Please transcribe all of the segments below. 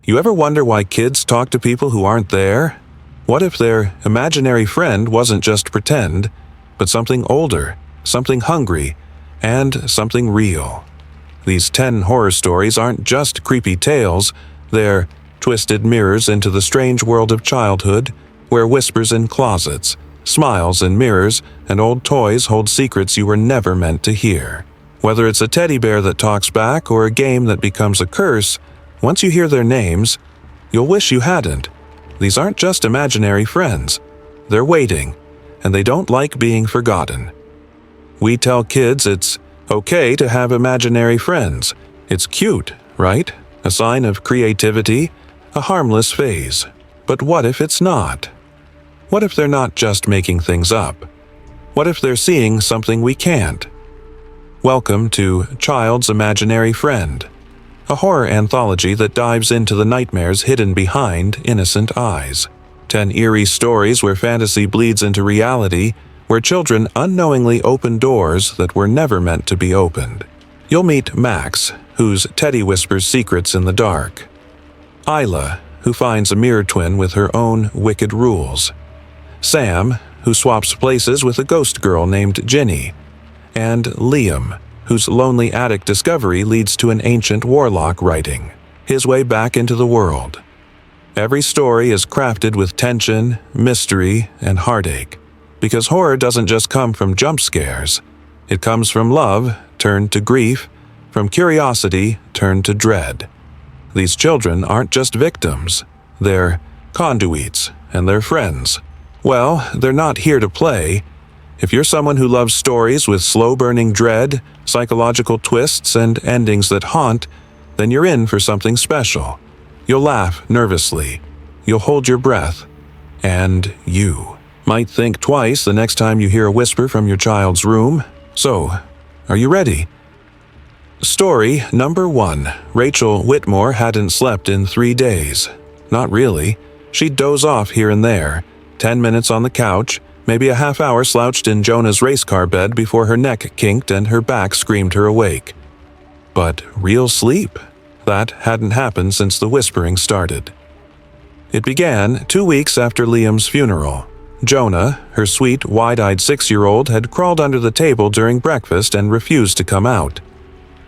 You ever wonder why kids talk to people who aren't there? What if their imaginary friend wasn't just pretend, but something older, something hungry, and something real? These 10 horror stories aren't just creepy tales, they're twisted mirrors into the strange world of childhood, where whispers in closets, smiles in mirrors, and old toys hold secrets you were never meant to hear. Whether it's a teddy bear that talks back or a game that becomes a curse, once you hear their names, you'll wish you hadn't. These aren't just imaginary friends. They're waiting, and they don't like being forgotten. We tell kids it's okay to have imaginary friends. It's cute, right? A sign of creativity, a harmless phase. But what if it's not? What if they're not just making things up? What if they're seeing something we can't? Welcome to Child's Imaginary Friend, a horror anthology that dives into the nightmares hidden behind innocent eyes. 10 eerie stories where fantasy bleeds into reality, where children unknowingly open doors that were never meant to be opened. You'll meet Max, whose teddy whispers secrets in the dark. Isla, who finds a mirror twin with her own wicked rules. Sam, who swaps places with a ghost girl named Ginny. And Liam, whose lonely attic discovery leads to an ancient warlock writing his way back into the world. Every story is crafted with tension, mystery, and heartache, because horror doesn't just come from jump scares. It comes from love turned to grief, from curiosity turned to dread. These children aren't just victims, they're conduits, and they're friends. Well, they're not here to play. If you're someone who loves stories with slow-burning dread, psychological twists, and endings that haunt, then you're in for something special. You'll laugh nervously. You'll hold your breath. And you might think twice the next time you hear a whisper from your child's room. So, are you ready? Story number 1. Rachel Whitmore hadn't slept in 3 days. Not really. She'd doze off here and there. 10 minutes on the couch, maybe a half hour slouched in Jonah's race car bed before her neck kinked and her back screamed her awake. But real sleep? That hadn't happened since the whispering started. It began 2 weeks after Liam's funeral. Jonah, her sweet, wide-eyed 6-year-old, had crawled under the table during breakfast and refused to come out.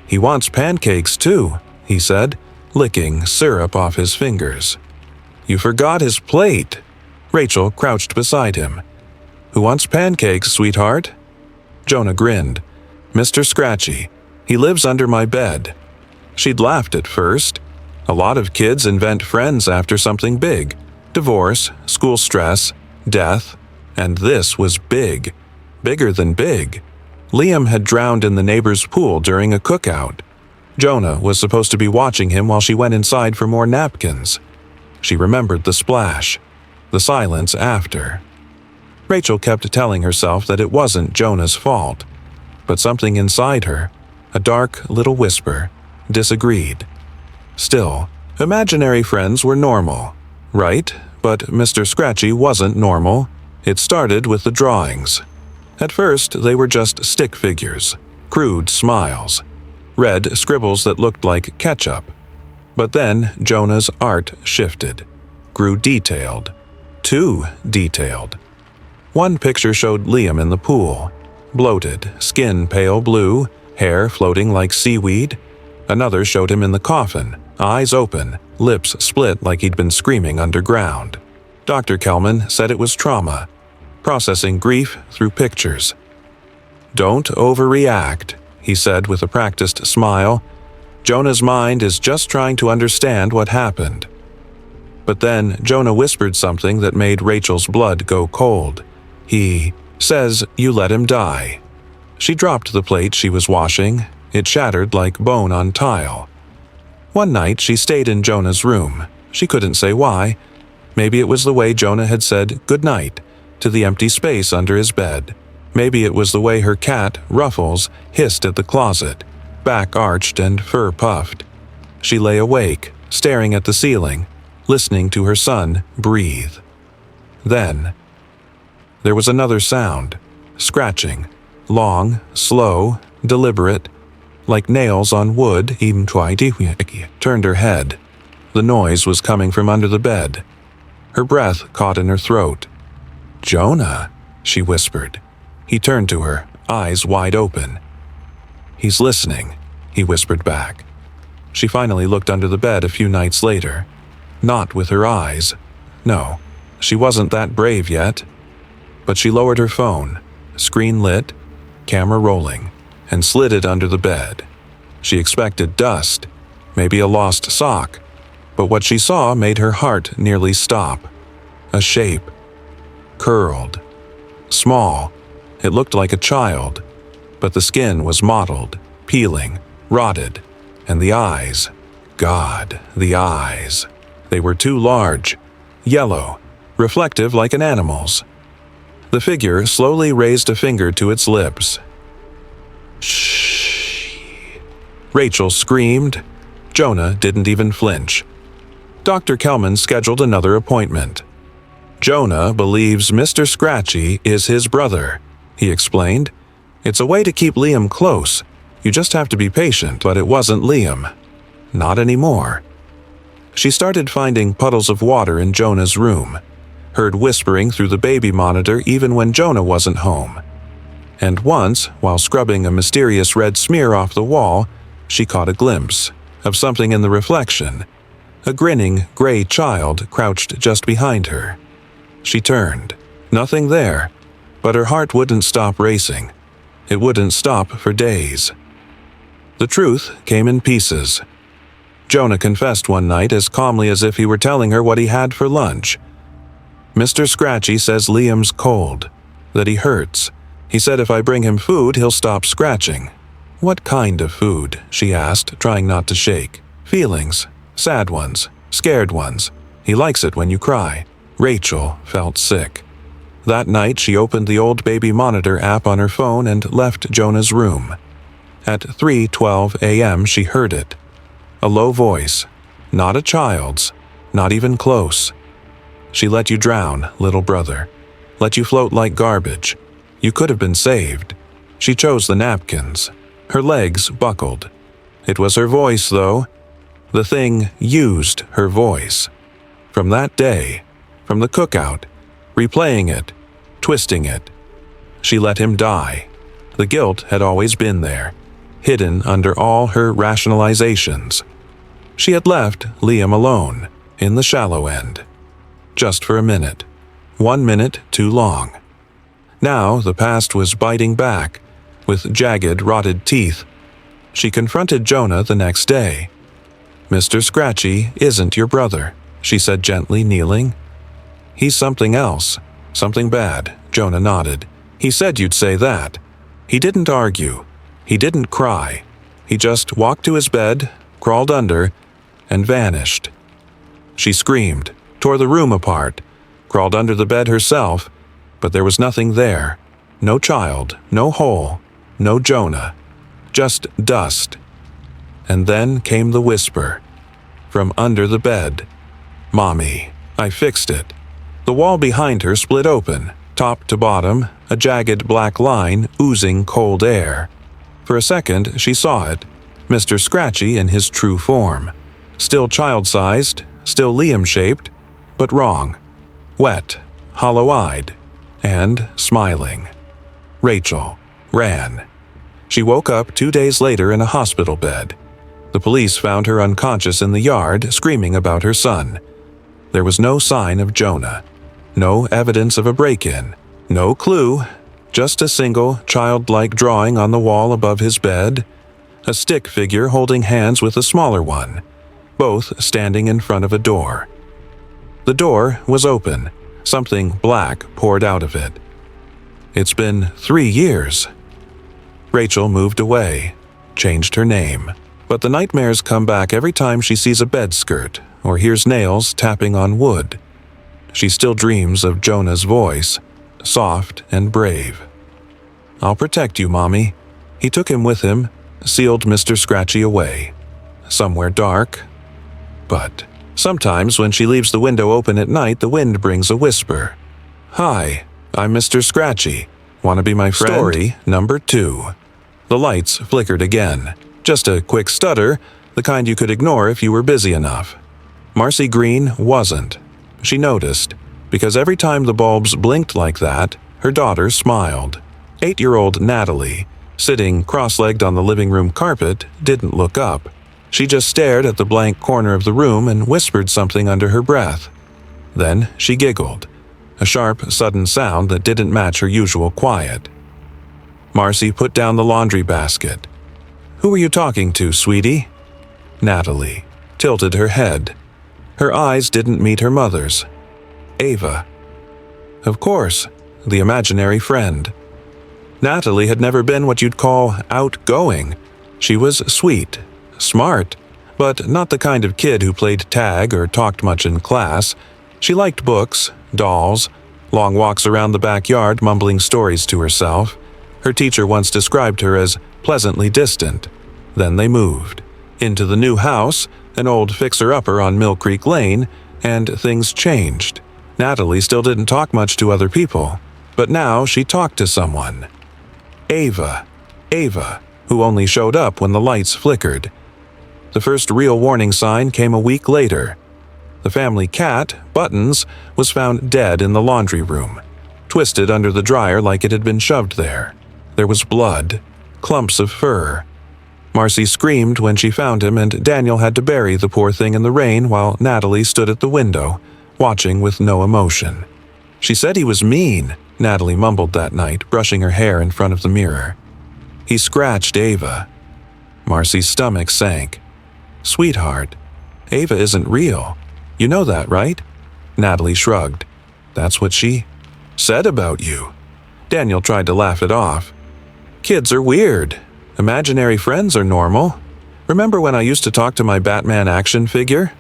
"He wants pancakes too," he said, licking syrup off his fingers. "You forgot his plate." Rachel crouched beside him. "Who wants pancakes, sweetheart?" Jonah grinned. "Mr. Scratchy. He lives under my bed." She'd laughed at first. A lot of kids invent friends after something big. Divorce, school stress, death. And this was big. Bigger than big. Liam had drowned in the neighbor's pool during a cookout. Jonah was supposed to be watching him while she went inside for more napkins. She remembered the splash. The silence after. Rachel kept telling herself that it wasn't Jonah's fault. But something inside her, a dark little whisper, disagreed. Still, imaginary friends were normal, right? But Mr. Scratchy wasn't normal. It started with the drawings. At first, they were just stick figures, crude smiles, red scribbles that looked like ketchup. But then Jonah's art shifted, grew detailed. Too detailed. One picture showed Liam in the pool, bloated, skin pale blue, hair floating like seaweed. Another showed him in the coffin, eyes open, lips split like he'd been screaming underground. Dr. Kelman said it was trauma, processing grief through pictures. "Don't overreact," he said with a practiced smile. "Jonah's mind is just trying to understand what happened." But then Jonah whispered something that made Rachel's blood go cold. "He says you let him die." She dropped the plate she was washing. It shattered like bone on tile. One night she stayed in Jonah's room. She couldn't say why. Maybe it was the way Jonah had said goodnight to the empty space under his bed. Maybe it was the way her cat, Ruffles, hissed at the closet, back arched and fur puffed. She lay awake, staring at the ceiling, listening to her son breathe. Then, there was another sound, scratching, long, slow, deliberate, like nails on wood. Turned her head. The noise was coming from under the bed. Her breath caught in her throat. "Jonah," she whispered. He turned to her, eyes wide open. "He's listening," he whispered back. She finally looked under the bed a few nights later. Not with her eyes. No, she wasn't that brave yet. But she lowered her phone, screen lit, camera rolling, and slid it under the bed. She expected dust, maybe a lost sock, but what she saw made her heart nearly stop. A shape. Curled. Small. It looked like a child, but the skin was mottled, peeling, rotted, and the eyes. God, the eyes. They were too large, yellow, reflective like an animal's. The figure slowly raised a finger to its lips. "Shh." Rachel screamed. Jonah didn't even flinch. Dr. Kelman scheduled another appointment. "Jonah believes Mr. Scratchy is his brother," he explained. "It's a way to keep Liam close. You just have to be patient." But it wasn't Liam. Not anymore. She started finding puddles of water in Jonah's room, heard whispering through the baby monitor even when Jonah wasn't home. And once, while scrubbing a mysterious red smear off the wall, she caught a glimpse of something in the reflection. A grinning, gray child crouched just behind her. She turned. Nothing there, but her heart wouldn't stop racing. It wouldn't stop for days. The truth came in pieces. Jonah confessed one night as calmly as if he were telling her what he had for lunch. "Mr. Scratchy says Liam's cold, that he hurts. He said if I bring him food, he'll stop scratching." "What kind of food?" she asked, trying not to shake. "Feelings. Sad ones. Scared ones. He likes it when you cry." Rachel felt sick. That night she opened the old baby monitor app on her phone and left Jonah's room. At 3:12 a.m. she heard it. A low voice. Not a child's. Not even close. "She let you drown, little brother. Let you float like garbage. You could have been saved." She chose the napkins. Her legs buckled. It was her voice, though. The thing used her voice. From that day, from the cookout, replaying it, twisting it. She let him die. The guilt had always been there, hidden under all her rationalizations. She had left Liam alone, in the shallow end. Just for a minute. 1 minute too long. Now the past was biting back, with jagged, rotted teeth. She confronted Jonah the next day. "Mr. Scratchy isn't your brother," she said gently, kneeling. "He's something else. Something bad," Jonah nodded. "He said you'd say that." He didn't argue. He didn't cry. He just walked to his bed, crawled under, and vanished. She screamed, tore the room apart, crawled under the bed herself, but there was nothing there. No child, no hole, no Jonah. Just dust. And then came the whisper. From under the bed. "Mommy, I fixed it." The wall behind her split open, top to bottom, a jagged black line oozing cold air. For a second, she saw it, Mr. Scratchy in his true form. Still child-sized, still Liam-shaped, but wrong. Wet, hollow-eyed, and smiling. Rachel ran. She woke up 2 days later in a hospital bed. The police found her unconscious in the yard, screaming about her son. There was no sign of Jonah. No evidence of a break-in. No clue. Just a single, childlike drawing on the wall above his bed. A stick figure holding hands with a smaller one, both standing in front of a door. The door was open. Something black poured out of it. It's been 3 years. Rachel moved away, changed her name. But the nightmares come back every time she sees a bed skirt or hears nails tapping on wood. She still dreams of Jonah's voice, soft and brave. "I'll protect you, Mommy." He took him with him, sealed Mr. Scratchy away. Somewhere dark. But sometimes when she leaves the window open at night, the wind brings a whisper. "Hi, I'm Mr. Scratchy. Want to be my friend?" Story number 2. The lights flickered again. Just a quick stutter, the kind you could ignore if you were busy enough. Marcy Green wasn't. She noticed, because every time the bulbs blinked like that, her daughter smiled. 8-year-old Natalie, sitting cross-legged on the living room carpet, didn't look up. She just stared at the blank corner of the room and whispered something under her breath. Then she giggled, a sharp, sudden sound that didn't match her usual quiet. Marcy put down the laundry basket. "Who are you talking to, sweetie?" Natalie tilted her head. Her eyes didn't meet her mother's. Ava. Of course, the imaginary friend. Natalie had never been what you'd call outgoing. She was sweet, smart, but not the kind of kid who played tag or talked much in class. She liked books, dolls, long walks around the backyard mumbling stories to herself. Her teacher once described her as pleasantly distant. Then they moved into the new house, an old fixer-upper on Mill Creek Lane, and things changed. Natalie still didn't talk much to other people, but now she talked to someone. Ava, who only showed up when the lights flickered. The first real warning sign came a week later. The family cat, Buttons, was found dead in the laundry room, twisted under the dryer like it had been shoved there. There was blood, clumps of fur. Marcy screamed when she found him, and Daniel had to bury the poor thing in the rain while Natalie stood at the window, watching with no emotion. "She said he was mean," Natalie mumbled that night, brushing her hair in front of the mirror. "He scratched Ava." Marcy's stomach sank. "Sweetheart, Ava isn't real. You know that, right?" Natalie shrugged. "That's what she said about you." Daniel tried to laugh it off. "Kids are weird. Imaginary friends are normal. Remember when I used to talk to my Batman action figure?"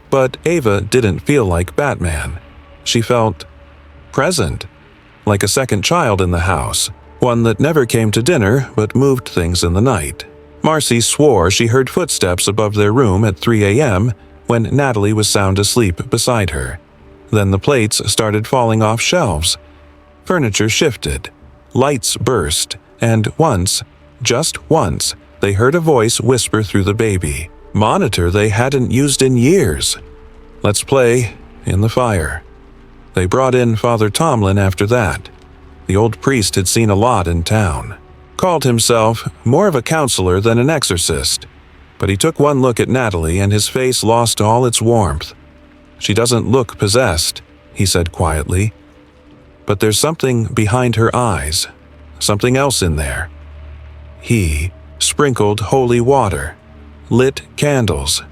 But Ava didn't feel like Batman. She felt present, like a second child in the house, one that never came to dinner but moved things in the night. Marcy swore she heard footsteps above their room at 3 a.m. when Natalie was sound asleep beside her. Then the plates started falling off shelves. Furniture shifted. Lights burst, and once, just once, they heard a voice whisper through the baby monitor they hadn't used in years. "Let's play in the fire." They brought in Father Tomlin after that. The old priest had seen a lot in town. Called himself more of a counselor than an exorcist. But he took one look at Natalie and his face lost all its warmth. "She doesn't look possessed," he said quietly. "But there's something behind her eyes, something else in there." He sprinkled holy water, lit candles,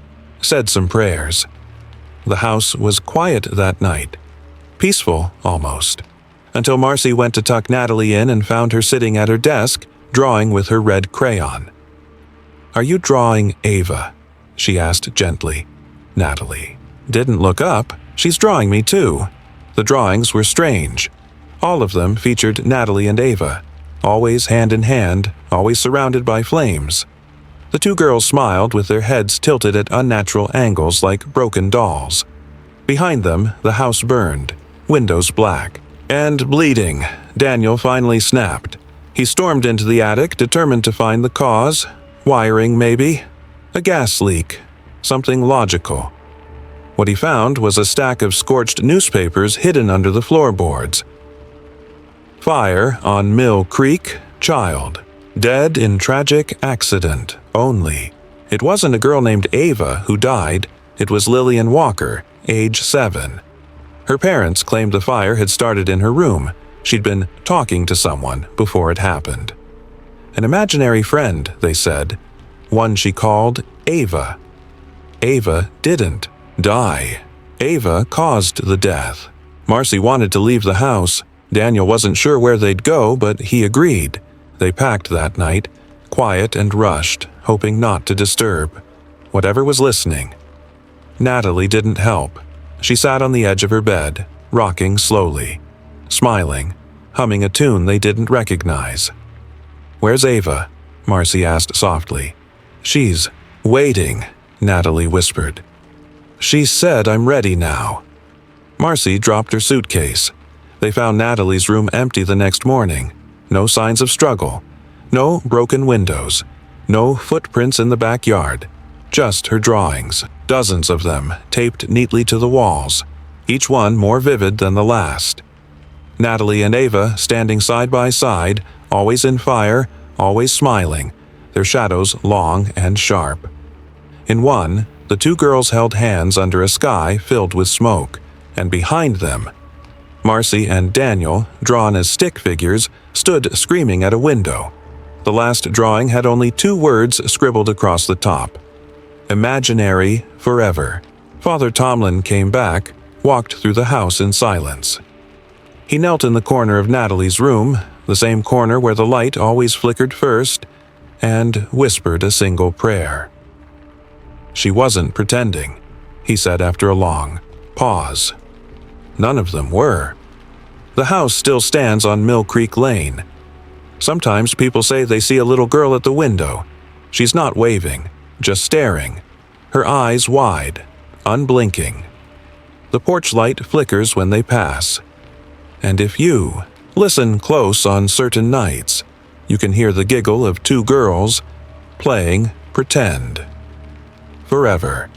said some prayers. The house was quiet that night, peaceful almost, until Marcy went to tuck Natalie in and found her sitting at her desk, drawing with her red crayon. "Are you drawing Ava?" she asked gently. Natalie didn't look up. "She's drawing me too." The drawings were strange. All of them featured Natalie and Ava, always hand in hand, always surrounded by flames. The two girls smiled with their heads tilted at unnatural angles like broken dolls. Behind them, the house burned, windows black, and bleeding. Daniel finally snapped. He stormed into the attic, determined to find the cause. Wiring, maybe? A gas leak. Something logical. What he found was a stack of scorched newspapers hidden under the floorboards. Fire on Mill Creek, child. Dead in tragic accident, only. It wasn't a girl named Ava who died. It was Lillian Walker, age 7. Her parents claimed the fire had started in her room. She'd been talking to someone before it happened. An imaginary friend, they said. One she called Ava. Ava didn't die. Ava caused the death. Marcy wanted to leave the house. Daniel wasn't sure where they'd go, but he agreed. They packed that night, quiet and rushed, hoping not to disturb whatever was listening. Natalie didn't help. She sat on the edge of her bed, rocking slowly, smiling, humming a tune they didn't recognize. "Where's Ava?" Marcy asked softly. "She's waiting," Natalie whispered. "She said I'm ready now." Marcy dropped her suitcase. They found Natalie's room empty the next morning. No signs of struggle. No broken windows. No footprints in the backyard. Just her drawings, dozens of them, taped neatly to the walls, each one more vivid than the last. Natalie and Ava standing side by side, always in fire, always smiling, their shadows long and sharp. In one, the two girls held hands under a sky filled with smoke, and behind them, Marcy and Daniel, drawn as stick figures, stood screaming at a window. The last drawing had only 2 words scribbled across the top. Imaginary forever. Father Tomlin came back, walked through the house in silence. He knelt in the corner of Natalie's room, the same corner where the light always flickered first, and whispered a single prayer. She wasn't pretending, he said after a long pause. None of them were. The house still stands on Mill Creek Lane. Sometimes people say they see a little girl at the window. She's not waving, just staring, her eyes wide, unblinking. The porch light flickers when they pass. And if you listen close on certain nights, you can hear the giggle of 2 girls playing pretend. Forever.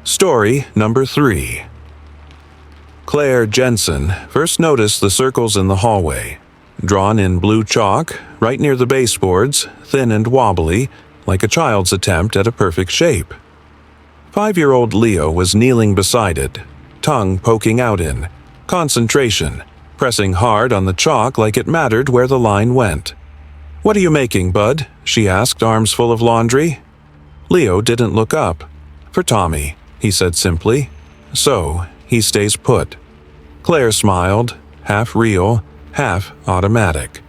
Story number 3. Claire Jensen first noticed the circles in the hallway, drawn in blue chalk, right near the baseboards, thin and wobbly, like a child's attempt at a perfect shape. 5-year-old Leo was kneeling beside it, tongue poking out in concentration, pressing hard on the chalk like it mattered where the line went. "What are you making, bud?" she asked, arms full of laundry. Leo didn't look up. "For Tommy," he said simply. "So he stays put." Claire smiled, half real, half automatic.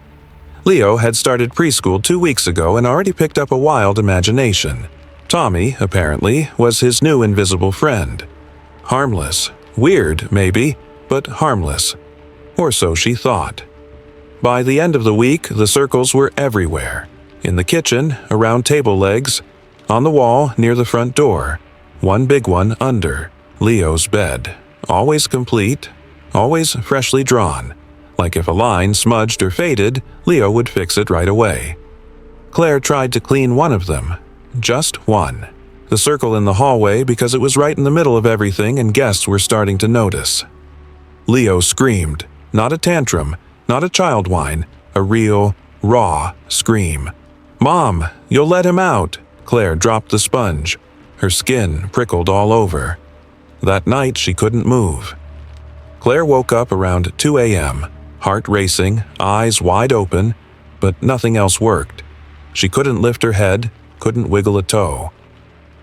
Leo had started preschool 2 weeks ago and already picked up a wild imagination. Tommy, apparently, was his new invisible friend. Harmless. Weird, maybe, but harmless. Or so she thought. By the end of the week, the circles were everywhere. In the kitchen, around table legs, on the wall near the front door, one big one under Leo's bed. Always complete, always freshly drawn. Like if a line smudged or faded, Leo would fix it right away. Claire tried to clean one of them. Just one. The circle in the hallway because it was right in the middle of everything and guests were starting to notice. Leo screamed. Not a tantrum, not a child whine, a real, raw scream. "Mom, you'll let him out!" Claire dropped the sponge. Her skin prickled all over. That night she couldn't move. Claire woke up around 2 a.m., heart racing, eyes wide open, but nothing else worked. She couldn't lift her head, couldn't wiggle a toe.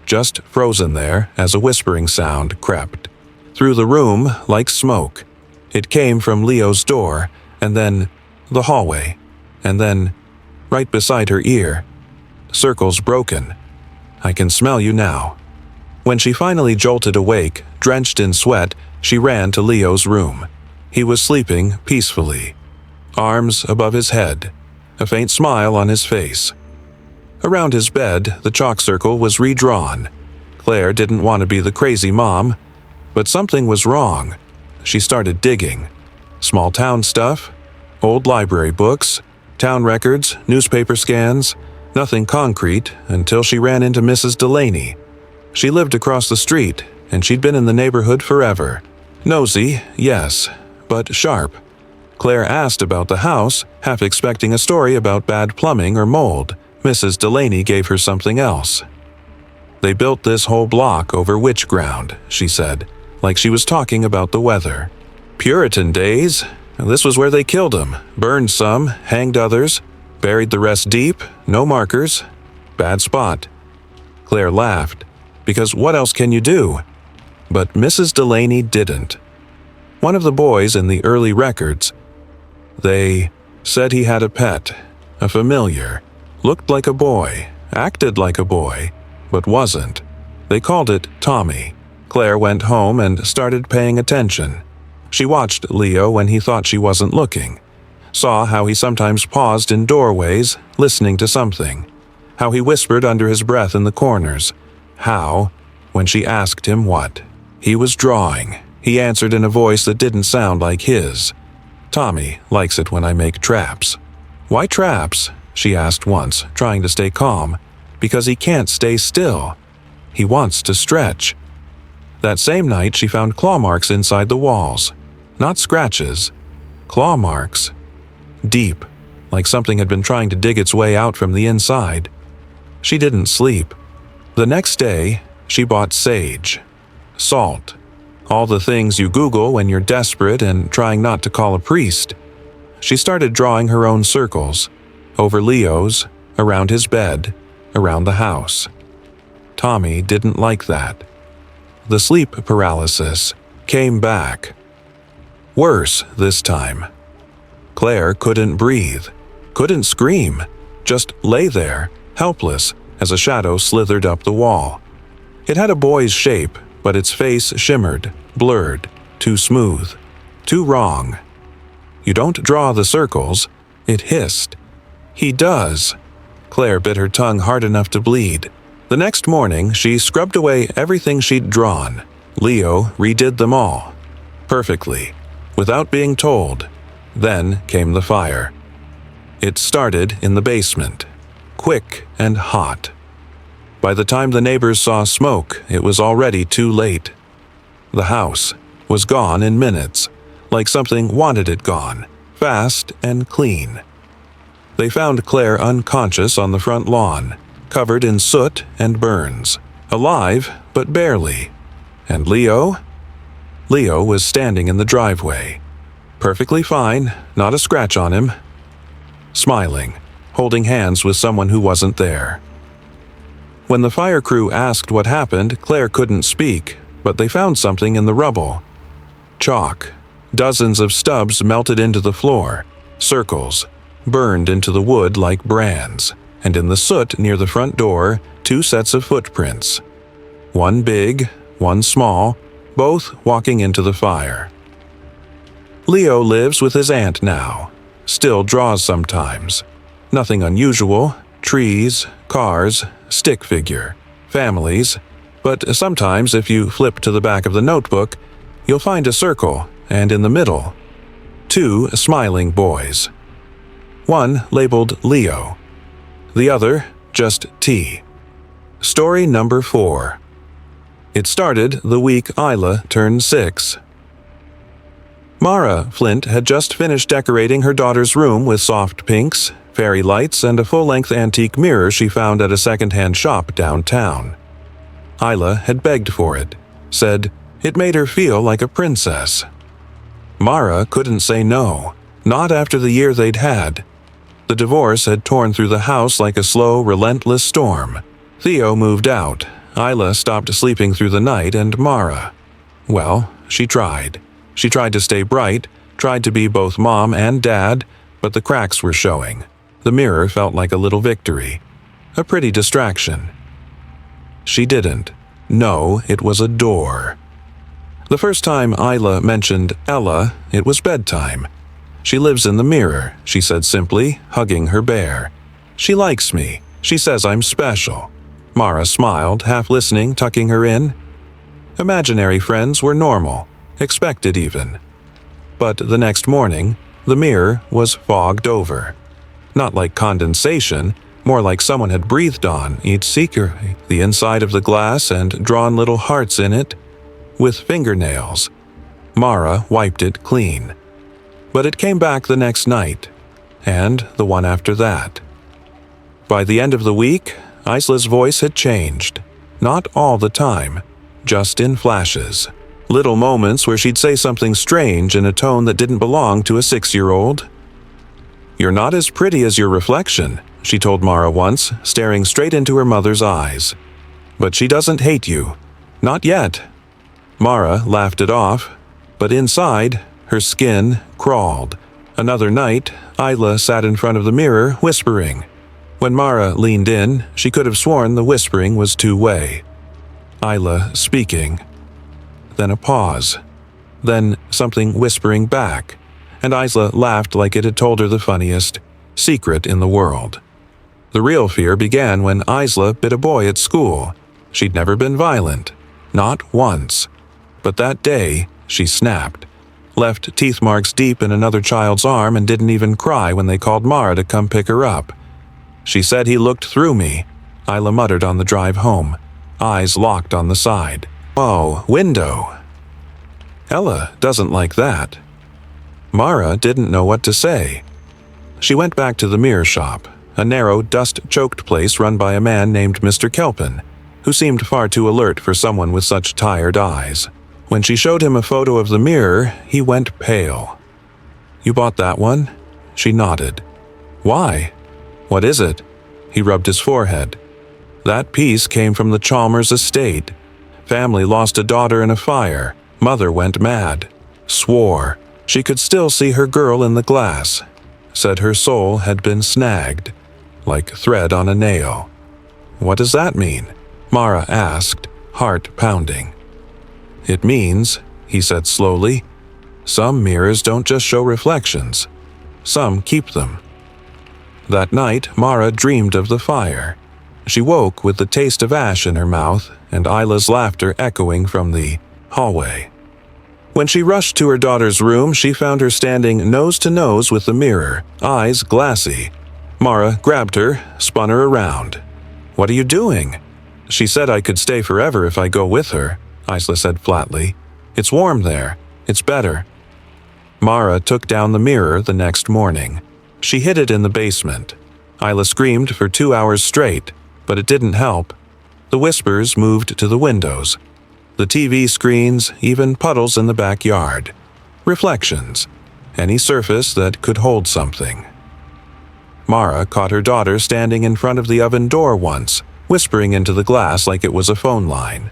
Just frozen there as a whispering sound crept through the room like smoke. It came from Leo's door, and then the hallway, and then right beside her ear. Circles broken. "I can smell you now." When she finally jolted awake, drenched in sweat, she ran to Leo's room. He was sleeping peacefully, arms above his head, a faint smile on his face. Around his bed, the chalk circle was redrawn. Claire didn't want to be the crazy mom, but something was wrong. She started digging. Small town stuff, old library books, town records, newspaper scans, nothing concrete until she ran into Mrs. Delaney. She lived across the street, and she'd been in the neighborhood forever. Nosy, yes, but sharp. Claire asked about the house, half expecting a story about bad plumbing or mold. Mrs. Delaney gave her something else. "They built this whole block over witch ground," she said, like she was talking about the weather. "Puritan days. This was where they killed 'em, burned some, hanged others, buried the rest deep, no markers. Bad spot." Claire laughed, because what else can you do? But Mrs. Delaney didn't. One of the boys in the early records, they said he had a pet, a familiar, looked like a boy, acted like a boy, but wasn't. They called it Tommy. Claire went home and started paying attention. She watched Leo when he thought she wasn't looking, saw how he sometimes paused in doorways, listening to something, how he whispered under his breath in the corners, how, when she asked him what, he was drawing, he answered in a voice that didn't sound like his. "Tommy likes it when I make traps." "Why traps?" she asked once, trying to stay calm. "Because he can't stay still. He wants to stretch. That same night, she found claw marks inside the walls. Not scratches, claw marks. Deep, like something had been trying to dig its way out from the inside. She didn't sleep. The next day, she bought sage, salt, all the things you Google when you're desperate and trying not to call a priest. She started drawing her own circles, over Leo's, around his bed, around the house. Tommy didn't like that. The sleep paralysis came back. Worse this time. Claire couldn't breathe, couldn't scream, just lay there, helpless, as a shadow slithered up the wall. It had a boy's shape, but its face shimmered, blurred, too smooth, too wrong. You don't draw the circles, it hissed. He does. Claire bit her tongue hard enough to bleed. The next morning, she scrubbed away everything she'd drawn. Leo redid them all. Perfectly. Without being told. Then came the fire. It started in the basement. Quick and hot. By the time the neighbors saw smoke, it was already too late. The house was gone in minutes, like something wanted it gone, fast and clean. They found Claire unconscious on the front lawn, covered in soot and burns, alive but barely. And Leo? Leo was standing in the driveway. Perfectly fine, not a scratch on him. Smiling, holding hands with someone who wasn't there. When the fire crew asked what happened, Claire couldn't speak, but they found something in the rubble. Chalk. Dozens of stubs melted into the floor. Circles. Burned into the wood like brands. And in the soot near the front door, 2 sets of footprints. One big, one small, both walking into the fire. Leo lives with his aunt now. Still draws sometimes. Nothing unusual. Trees, cars, stick figure, families. But sometimes if you flip to the back of the notebook, you'll find a circle, and in the middle, 2 smiling boys. One labeled Leo. The other, just T. Story number 4. It started the week Isla turned 6. Mara Flint had just finished decorating her daughter's room with soft pinks, fairy lights, and a full-length antique mirror she found at a second-hand shop downtown. Isla had begged for it, said it made her feel like a princess. Mara couldn't say no, not after the year they'd had. The divorce had torn through the house like a slow, relentless storm. Theo moved out, Isla stopped sleeping through the night, and Mara. Well, she tried. She tried to stay bright, tried to be both mom and dad, but the cracks were showing. The mirror felt like a little victory. A pretty distraction. She didn't. No, it was a door. The first time Isla mentioned Ella, it was bedtime. She lives in the mirror, she said simply, hugging her bear. She likes me. She says I'm special. Mara smiled, half listening, tucking her in. Imaginary friends were normal, expected even. But the next morning, the mirror was fogged over. Not like condensation, more like someone had breathed on each secretly the inside of the glass and drawn little hearts in it with fingernails. Mara wiped it clean. But it came back the next night, and the one after that. By the end of the week, Isla's voice had changed. Not all the time, just in flashes. Little moments where she'd say something strange in a tone that didn't belong to a 6-year-old. "You're not as pretty as your reflection," she told Mara once, staring straight into her mother's eyes. "But she doesn't hate you. Not yet." Mara laughed it off, but inside, her skin crawled. Another night, Isla sat in front of the mirror, whispering. When Mara leaned in, she could have sworn the whispering was two-way. Isla speaking. Then a pause. Then something whispering back, and Isla laughed like it had told her the funniest secret in the world. The real fear began when Isla bit a boy at school. She'd never been violent. Not once. But that day, she snapped. Left teeth marks deep in another child's arm and didn't even cry when they called Mara to come pick her up. She said he looked through me, Isla muttered on the drive home. eyes locked on the side. "Oh, window." Ella doesn't like that. Mara didn't know what to say. She went back to the mirror shop, a narrow, dust-choked place run by a man named Mr. Kelpin, who seemed far too alert for someone with such tired eyes. When she showed him a photo of the mirror, he went pale. "You bought that one?" She nodded. "Why?" "What is it?" He rubbed his forehead. "That piece came from the Chalmers estate. Family lost a daughter in a fire. Mother went mad. Swore she could still see her girl in the glass. Said her soul had been snagged, like thread on a nail." "What does that mean?" Mara asked, heart pounding. "It means," he said slowly, "some mirrors don't just show reflections. Some keep them." That night, Mara dreamed of the fire. She woke with the taste of ash in her mouth and Isla's laughter echoing from the hallway. When she rushed to her daughter's room, she found her standing nose to nose with the mirror, eyes glassy. Mara grabbed her, spun her around. "What are you doing?" "She said I could stay forever if I go with her," Isla said flatly. "It's warm there. It's better." Mara took down the mirror the next morning. She hid it in the basement. Isla screamed for 2 hours straight, but it didn't help. The whispers moved to the windows, the TV screens, even puddles in the backyard. Reflections. Any surface that could hold something. Mara caught her daughter standing in front of the oven door once, whispering into the glass like it was a phone line.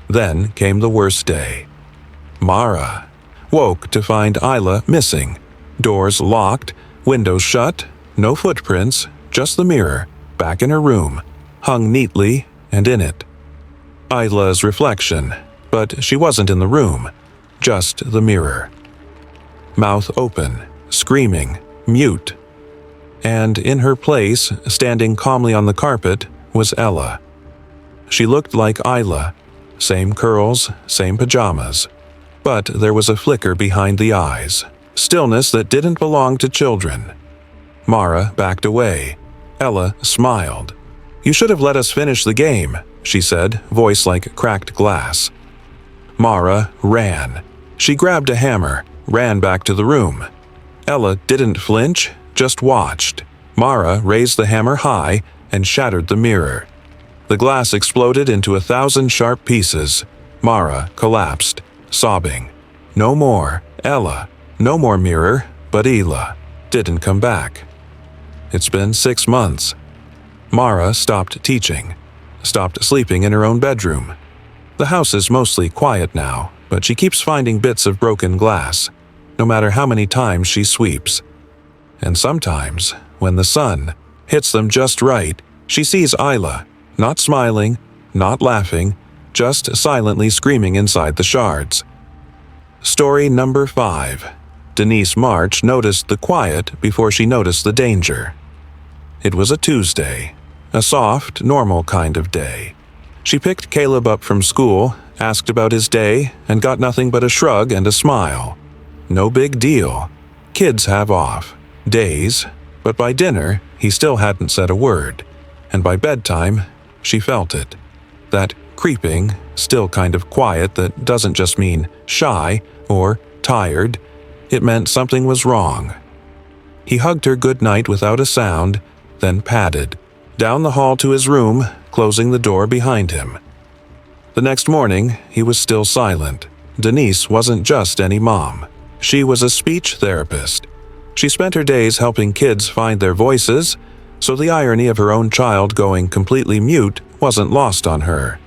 Then came the worst day. Mara woke to find Isla missing. Doors locked, windows shut, no footprints, just the mirror, back in her room, hung neatly and in it. Isla's reflection, but she wasn't in the room, just the mirror. Mouth open, screaming, mute. And in her place, standing calmly on the carpet, was Ella. She looked like Isla, same curls, same pajamas. But there was a flicker behind the eyes, stillness that didn't belong to children. Mara backed away. Ella smiled. "You should have let us finish the game," she said, voice like cracked glass. Mara ran. She grabbed a hammer, ran back to the room. Ella didn't flinch, just watched. Mara raised the hammer high and shattered the mirror. The glass exploded into 1,000 sharp pieces. Mara collapsed, sobbing. No more Ella, no more mirror, but Ela didn't come back. It's been 6 months. Mara stopped teaching, stopped sleeping in her own bedroom. The house is mostly quiet now, but she keeps finding bits of broken glass, no matter how many times she sweeps. And sometimes, when the sun hits them just right, she sees Isla, not smiling, not laughing, just silently screaming inside the shards. Story number 5. Denise March noticed the quiet before she noticed the danger. It was a Tuesday, a soft, normal kind of day. She picked Caleb up from school, asked about his day, and got nothing but a shrug and a smile. No big deal. Kids have off. Days. But by dinner, he still hadn't said a word. And by bedtime, she felt it. That creeping, still kind of quiet that doesn't just mean shy or tired. It meant something was wrong. He hugged her good night without a sound, then padded down the hall to his room, closing the door behind him. The next morning, he was still silent. Denise wasn't just any mom. She was a speech therapist. She spent her days helping kids find their voices, so the irony of her own child going completely mute wasn't lost on her.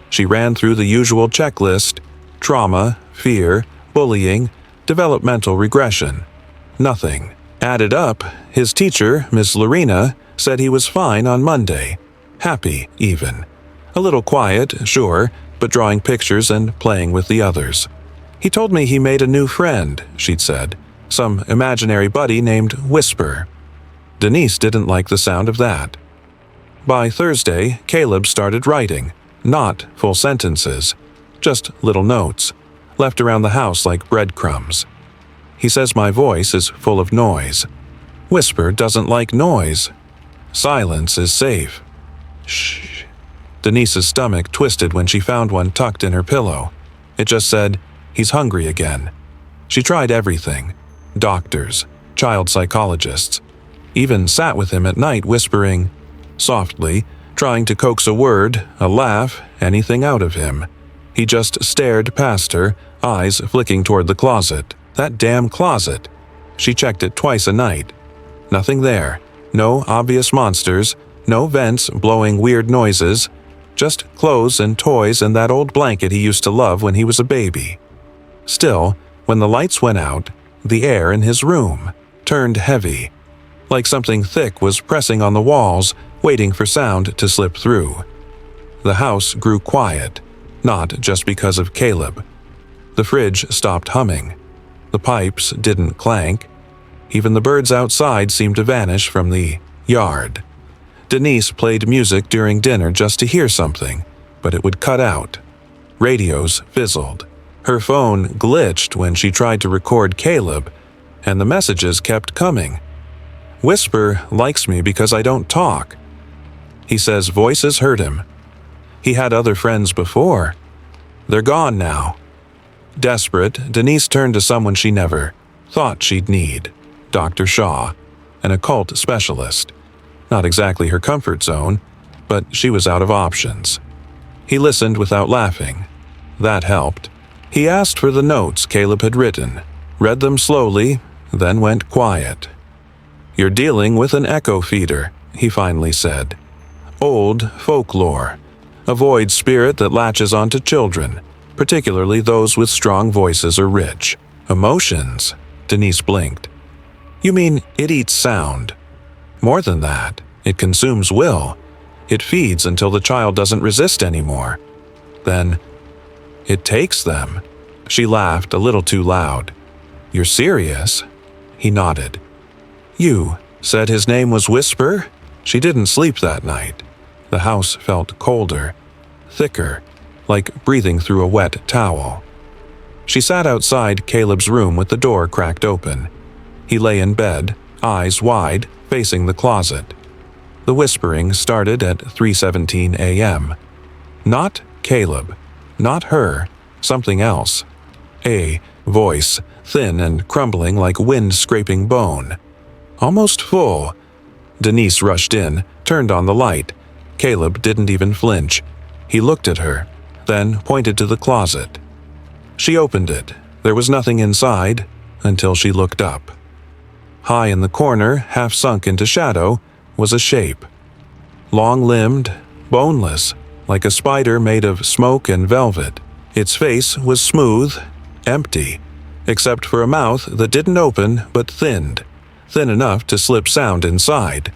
She ran through the usual checklist: trauma, fear, bullying, developmental regression. Nothing. Added up, his teacher, Miss Lorena, said he was fine on Monday. Happy, even. A little quiet, sure, but drawing pictures and playing with the others. He told me he made a new friend, she'd said. Some imaginary buddy named Whisper. Denise didn't like the sound of that. By Thursday, Caleb started writing. Not full sentences, just little notes, left around the house like breadcrumbs. He says my voice is full of noise. Whisper doesn't like noise. Silence is safe. Shh. Denise's stomach twisted when she found one tucked in her pillow. It just said, "He's hungry again." She tried everything: doctors, child psychologists, even sat with him at night whispering, softly, trying to coax a word, a laugh, anything out of him. He just stared past her, eyes flicking toward the closet. That damn closet! She checked it twice a night. Nothing there. No obvious monsters, no vents blowing weird noises, just clothes and toys and that old blanket he used to love when he was a baby. Still, when the lights went out, the air in his room turned heavy, like something thick was pressing on the walls, waiting for sound to slip through. The house grew quiet, not just because of Caleb. The fridge stopped humming. The pipes didn't clank. Even the birds outside seemed to vanish from the yard. Denise played music during dinner just to hear something, but it would cut out. Radios fizzled. Her phone glitched when she tried to record Caleb, and the messages kept coming. "Whisper likes me because I don't talk." He says voices hurt him. He had other friends before. They're gone now. Desperate, Denise turned to someone she never thought she'd need: Dr. Shaw, an occult specialist. Not exactly her comfort zone, but she was out of options. He listened without laughing. That helped. He asked for the notes Caleb had written, read them slowly, then went quiet. "You're dealing with an echo feeder," he finally said. "Old folklore. A void spirit that latches onto children, particularly those with strong voices or rich emotions." Denise blinked. "You mean it eats sound?" "More than that, it consumes will. It feeds until the child doesn't resist anymore. Then it takes them." She laughed a little too loud. "You're serious?" He nodded. "You said his name was Whisper?" She didn't sleep that night. The house felt colder, thicker, like breathing through a wet towel. She sat outside Caleb's room with the door cracked open. He lay in bed, eyes wide, facing the closet. The whispering started at 3:17 a.m. Not Caleb, not her, something else. A voice, thin and crumbling like wind scraping bone. Almost full. Denise rushed in, turned on the light. Caleb didn't even flinch. He looked at her, then pointed to the closet. She opened it. There was nothing inside until she looked up. High in the corner, half sunk into shadow, was a shape. Long-limbed, boneless, like a spider made of smoke and velvet. Its face was smooth, empty, except for a mouth that didn't open but thinned, thin enough to slip sound inside.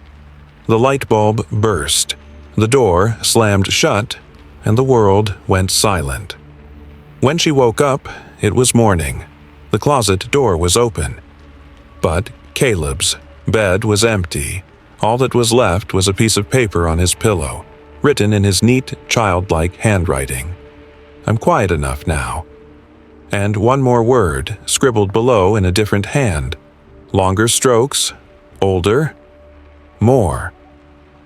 The light bulb burst. The door slammed shut, and the world went silent. When she woke up, it was morning. The closet door was open. But Caleb's bed was empty. All that was left was a piece of paper on his pillow, written in his neat, childlike handwriting. "I'm quiet enough now." And one more word, scribbled below in a different hand. Longer strokes, older, more.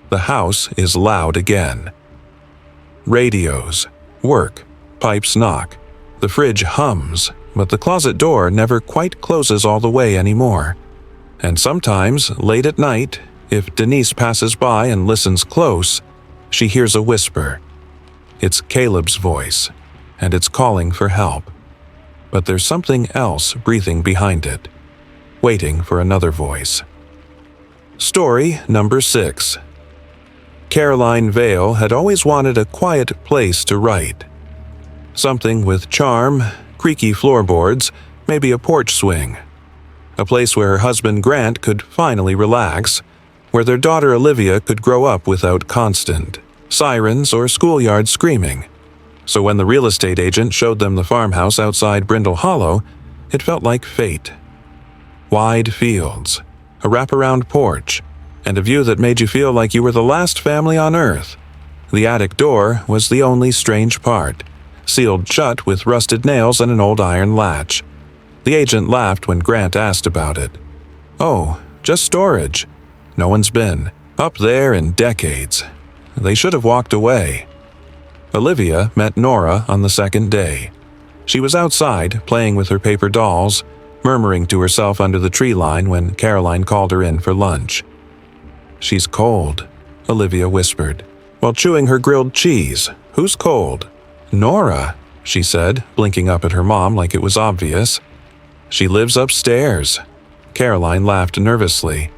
The house is loud again. Radios work, pipes knock. The fridge hums, but the closet door never quite closes all the way anymore. And sometimes, late at night, if Denise passes by and listens close, she hears a whisper. It's Caleb's voice, and it's calling for help. But there's something else breathing behind it, waiting for another voice. Story number 6. Caroline Vale had always wanted a quiet place to write. Something with charm, creaky floorboards, maybe a porch swing. A place where her husband Grant could finally relax, where their daughter Olivia could grow up without constant sirens or schoolyard screaming. So when the real estate agent showed them the farmhouse outside Brindle Hollow, it felt like fate. Wide fields, a wraparound porch, and a view that made you feel like you were the last family on earth. The attic door was the only strange part, sealed shut with rusted nails and an old iron latch. The agent laughed when Grant asked about it. "Oh, just storage. No one's been up there in decades. They should have walked away." Olivia met Nora on the second day. She was outside, playing with her paper dolls, murmuring to herself under the tree line when Caroline called her in for lunch. "She's cold," Olivia whispered, while chewing her grilled cheese. "Who's cold?" "Nora," she said, blinking up at her mom like it was obvious. "She lives upstairs." Caroline laughed nervously.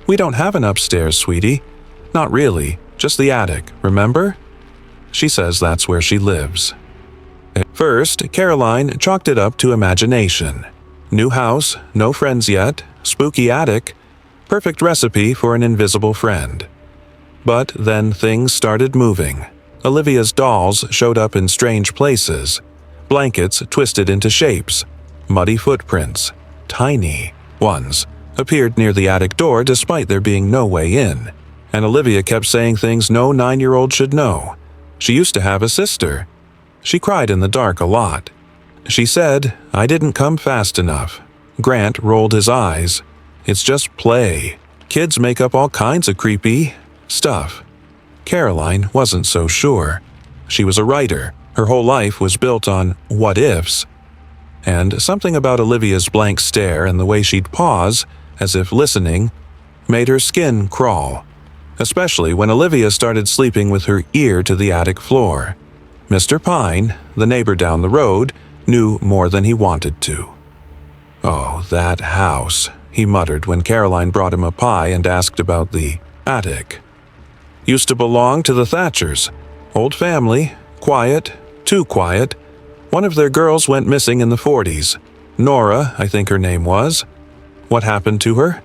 "We don't have an upstairs, sweetie. Not really, just the attic, remember?" She says that's where she lives. At first, Caroline chalked it up to imagination. New house, no friends yet, spooky attic, perfect recipe for an invisible friend. But then things started moving. Olivia's dolls showed up in strange places. Blankets twisted into shapes. Muddy footprints, tiny ones, appeared near the attic door despite there being no way in. And Olivia kept saying things no 9-year-old should know. She used to have a sister. She cried in the dark a lot. She said, "I didn't come fast enough." Grant rolled his eyes. "It's just play. Kids make up all kinds of creepy stuff." Caroline wasn't so sure. She was a writer. Her whole life was built on what-ifs. And something about Olivia's blank stare and the way she'd pause, as if listening, made her skin crawl. Especially when Olivia started sleeping with her ear to the attic floor. Mr. Pine, the neighbor down the road, knew more than he wanted to. "Oh, that house," he muttered when Caroline brought him a pie and asked about the attic. "Used to belong to the Thatchers. Old family, quiet, too quiet. One of their girls went missing in the 40s. Nora, I think her name was. What happened to her?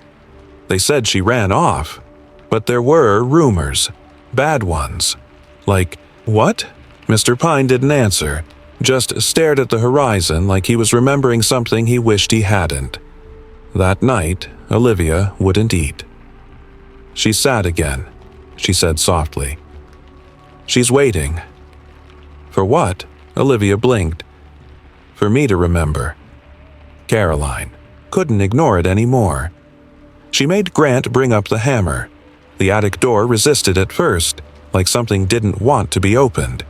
They said she ran off. But there were rumors. Bad ones." "Like what?" Mr. Pine didn't answer, just stared at the horizon like he was remembering something he wished he hadn't. That night, Olivia wouldn't eat. "She's sad again," she said softly. "She's waiting." "For what?" Olivia blinked. "For me to remember." Caroline couldn't ignore it anymore. She made Grant bring up the hammer. The attic door resisted at first, like something didn't want to be opened.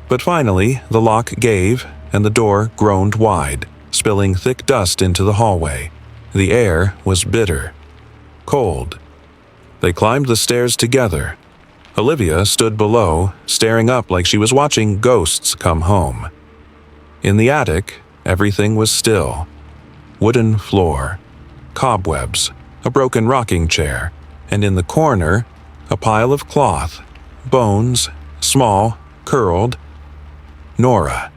But finally, the lock gave, and the door groaned wide, spilling thick dust into the hallway. The air was bitter. Cold. They climbed the stairs together. Olivia stood below, staring up like she was watching ghosts come home. In the attic, everything was still. Wooden floor, cobwebs, a broken rocking chair, and in the corner, a pile of cloth, bones, small, curled. Nora.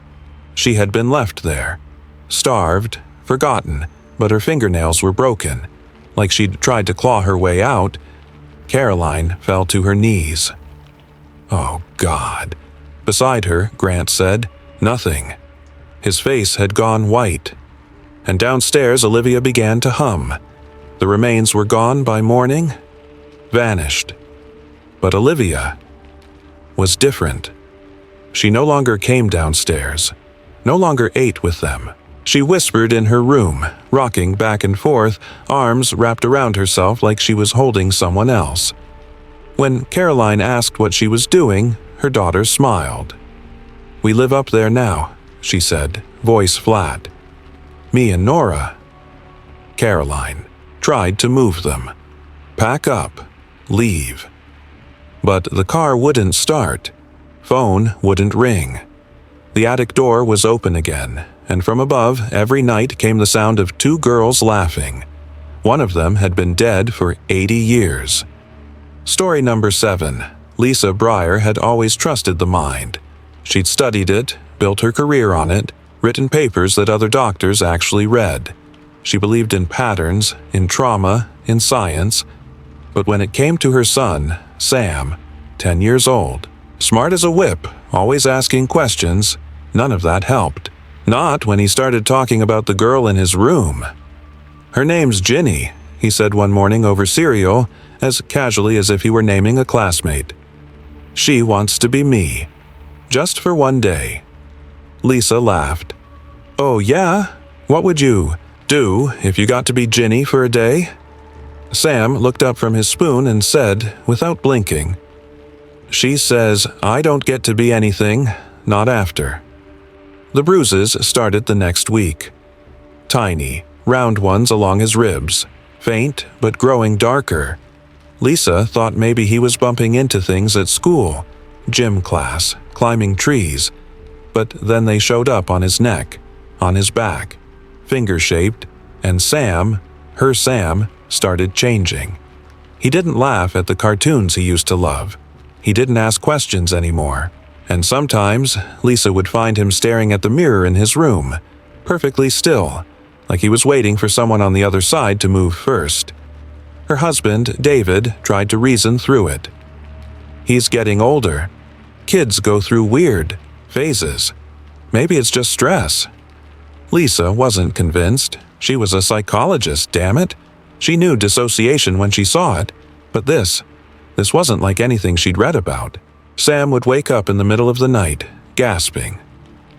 She had been left there. Starved, forgotten, but her fingernails were broken. Like she'd tried to claw her way out. Caroline fell to her knees. "Oh, God." Beside her, Grant said, "Nothing." His face had gone white. And downstairs, Olivia began to hum. The remains were gone by morning. Vanished. But Olivia was different. She no longer came downstairs, no longer ate with them. She whispered in her room, rocking back and forth, arms wrapped around herself like she was holding someone else. When Caroline asked what she was doing, her daughter smiled. "We live up there now," she said, voice flat. "Me and Nora." Caroline tried to move them. Pack up. Leave. But the car wouldn't start. Phone wouldn't ring. The attic door was open again, and from above every night came the sound of 2 girls laughing. One of them had been dead for 80 years. Story number 7. Lisa Breyer had always trusted the mind. She'd studied it, built her career on it, written papers that other doctors actually read. She believed in patterns, in trauma, in science. But when it came to her son, Sam, 10 years old, smart as a whip, always asking questions, none of that helped. Not when he started talking about the girl in his room. "Her name's Ginny," he said one morning over cereal, as casually as if he were naming a classmate. "She wants to be me. Just for one day." Lisa laughed. "Oh yeah? What would you do if you got to be Ginny for a day?" Sam looked up from his spoon and said, without blinking, She says I don't get to be anything, not after. The bruises started the next week. Tiny, round ones along his ribs, faint but growing darker. Lisa thought maybe he was bumping into things at school, gym class, climbing trees, but then they showed up on his neck, on his back, finger-shaped, and Sam, her Sam, started changing. He didn't laugh at the cartoons he used to love. He didn't ask questions anymore, and sometimes Lisa would find him staring at the mirror in his room, perfectly still, like he was waiting for someone on the other side to move first. Her husband, David, tried to reason through it. He's getting older. Kids go through weird phases. Maybe it's just stress. Lisa wasn't convinced. She was a psychologist, damn it. She knew dissociation when she saw it, but this wasn't like anything she'd read about. Sam would wake up in the middle of the night, gasping,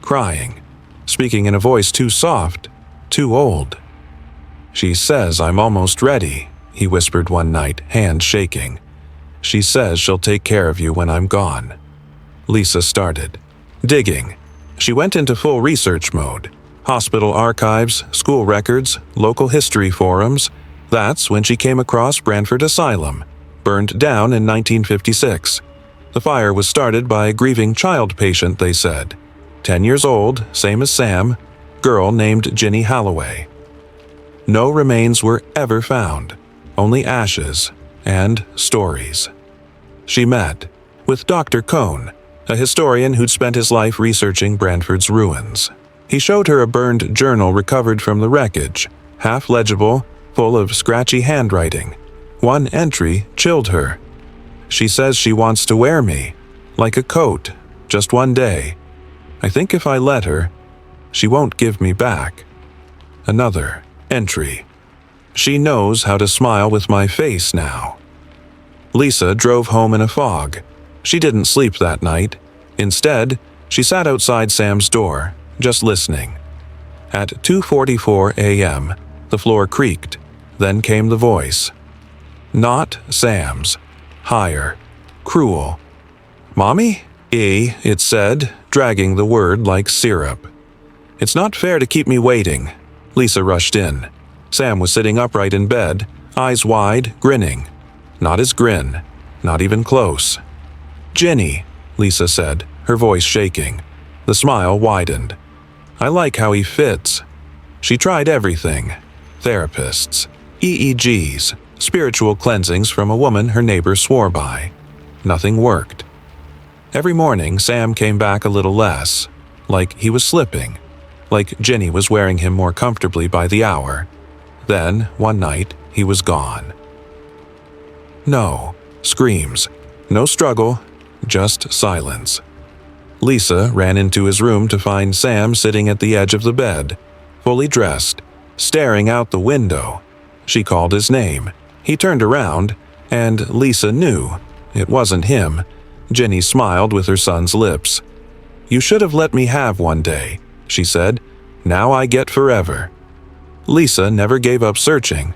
crying, speaking in a voice too soft, too old. She says I'm almost ready, he whispered one night, hands shaking. She says she'll take care of you when I'm gone. Lisa started digging. She went into full research mode. Hospital archives, school records, local history forums. That's when she came across Branford Asylum, burned down in 1956. The fire was started by a grieving child patient, they said. 10 years old, same as Sam, girl named Ginny Holloway. No remains were ever found, only ashes and stories. She met with Dr. Cohn, a historian who'd spent his life researching Branford's ruins. He showed her a burned journal recovered from the wreckage, half legible, full of scratchy handwriting. One entry chilled her. She says she wants to wear me, like a coat, just one day. I think if I let her, she won't give me back. Another entry. She knows how to smile with my face now. Lisa drove home in a fog. She didn't sleep that night. Instead, she sat outside Sam's door, just listening. At 2:44 a.m., the floor creaked. Then came the voice. Not Sam's. Higher. Cruel. "Mommy?" It said, dragging the word like syrup. "It's not fair to keep me waiting." Lisa rushed in. Sam was sitting upright in bed, eyes wide, grinning. Not his grin. Not even close. "Ginny," Lisa said, her voice shaking. The smile widened. "I like how he fits." She tried everything. Therapists, EEGs, spiritual cleansings from a woman her neighbor swore by. Nothing worked. Every morning, Sam came back a little less, like he was slipping, like Ginny was wearing him more comfortably by the hour. Then, one night, he was gone. No screams, no struggle, just silence. Lisa ran into his room to find Sam sitting at the edge of the bed, fully dressed, staring out the window. She called his name. He turned around, and Lisa knew it wasn't him. Ginny smiled with her son's lips. "You should have let me have one day," she said. "Now I get forever." Lisa never gave up searching.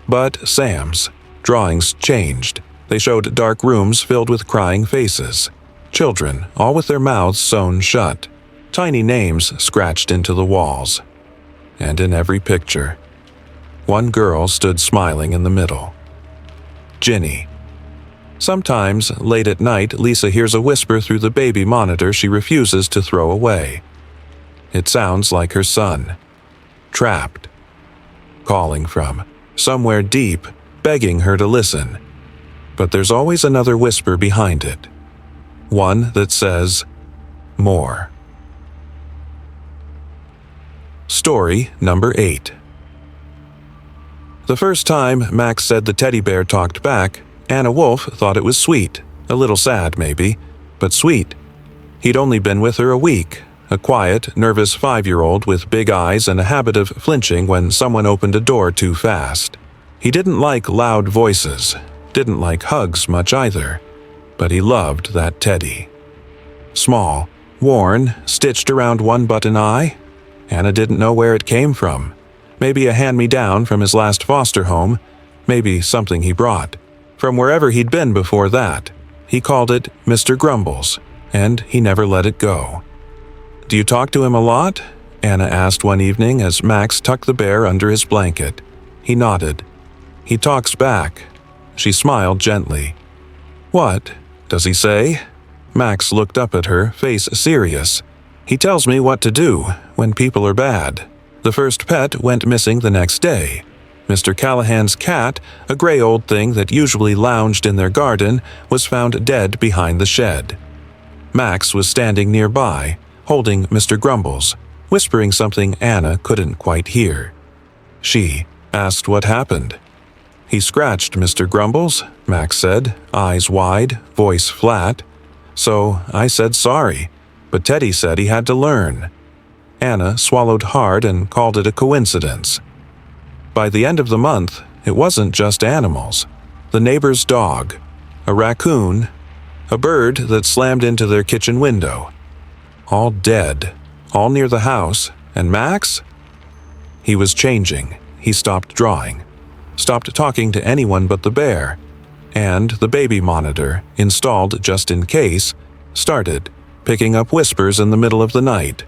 But Sam's drawings changed. They showed dark rooms filled with crying faces. Children, all with their mouths sewn shut. Tiny names scratched into the walls. And in every picture, one girl stood smiling in the middle. Ginny. Sometimes, late at night, Lisa hears a whisper through the baby monitor she refuses to throw away. It sounds like her son. Trapped. Calling from somewhere deep, begging her to listen. But there's always another whisper behind it. One that says, more. Story number 8. The first time Max said the teddy bear talked back, Anna Wolf thought it was sweet, a little sad maybe, but sweet. He'd only been with her a week, a quiet, nervous 5-year-old with big eyes and a habit of flinching when someone opened a door too fast. He didn't like loud voices, didn't like hugs much either, but he loved that teddy. Small, worn, stitched around one button eye. Anna didn't know where it came from. Maybe a hand-me-down from his last foster home, maybe something he brought from wherever he'd been before that. He called it Mr. Grumbles, and he never let it go. "Do you talk to him a lot?" Anna asked one evening as Max tucked the bear under his blanket. He nodded. "He talks back." She smiled gently. "What does he say?" Max looked up at her, face serious. "He tells me what to do when people are bad. The first pet went missing the next day. Mr. Callahan's cat, a gray old thing that usually lounged in their garden, was found dead behind the shed." Max was standing nearby, holding Mr. Grumbles, whispering something Anna couldn't quite hear. She asked what happened. "He scratched Mr. Grumbles," Max said, eyes wide, voice flat. "So I said sorry, but Teddy said he had to learn." Anna swallowed hard and called it a coincidence. By the end of the month, it wasn't just animals. The neighbor's dog, a raccoon, a bird that slammed into their kitchen window. All dead, all near the house, and Max? He was changing. He stopped drawing, stopped talking to anyone but the bear, and the baby monitor, installed just in case, started picking up whispers in the middle of the night.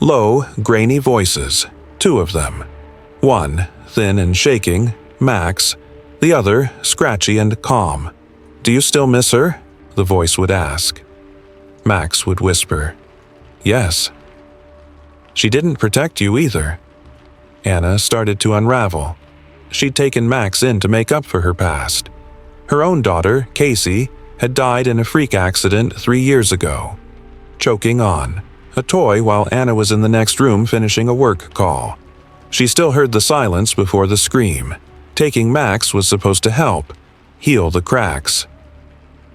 Low, grainy voices, two of them. One, thin and shaking, Max, the other, scratchy and calm. "Do you still miss her?" the voice would ask. Max would whisper, "Yes." "She didn't protect you either." Anna started to unravel. She'd taken Max in to make up for her past. Her own daughter, Casey, had died in a freak accident 3 years ago. Choking on a toy while Anna was in the next room finishing a work call. She still heard the silence before the scream. Taking Max was supposed to help, heal the cracks.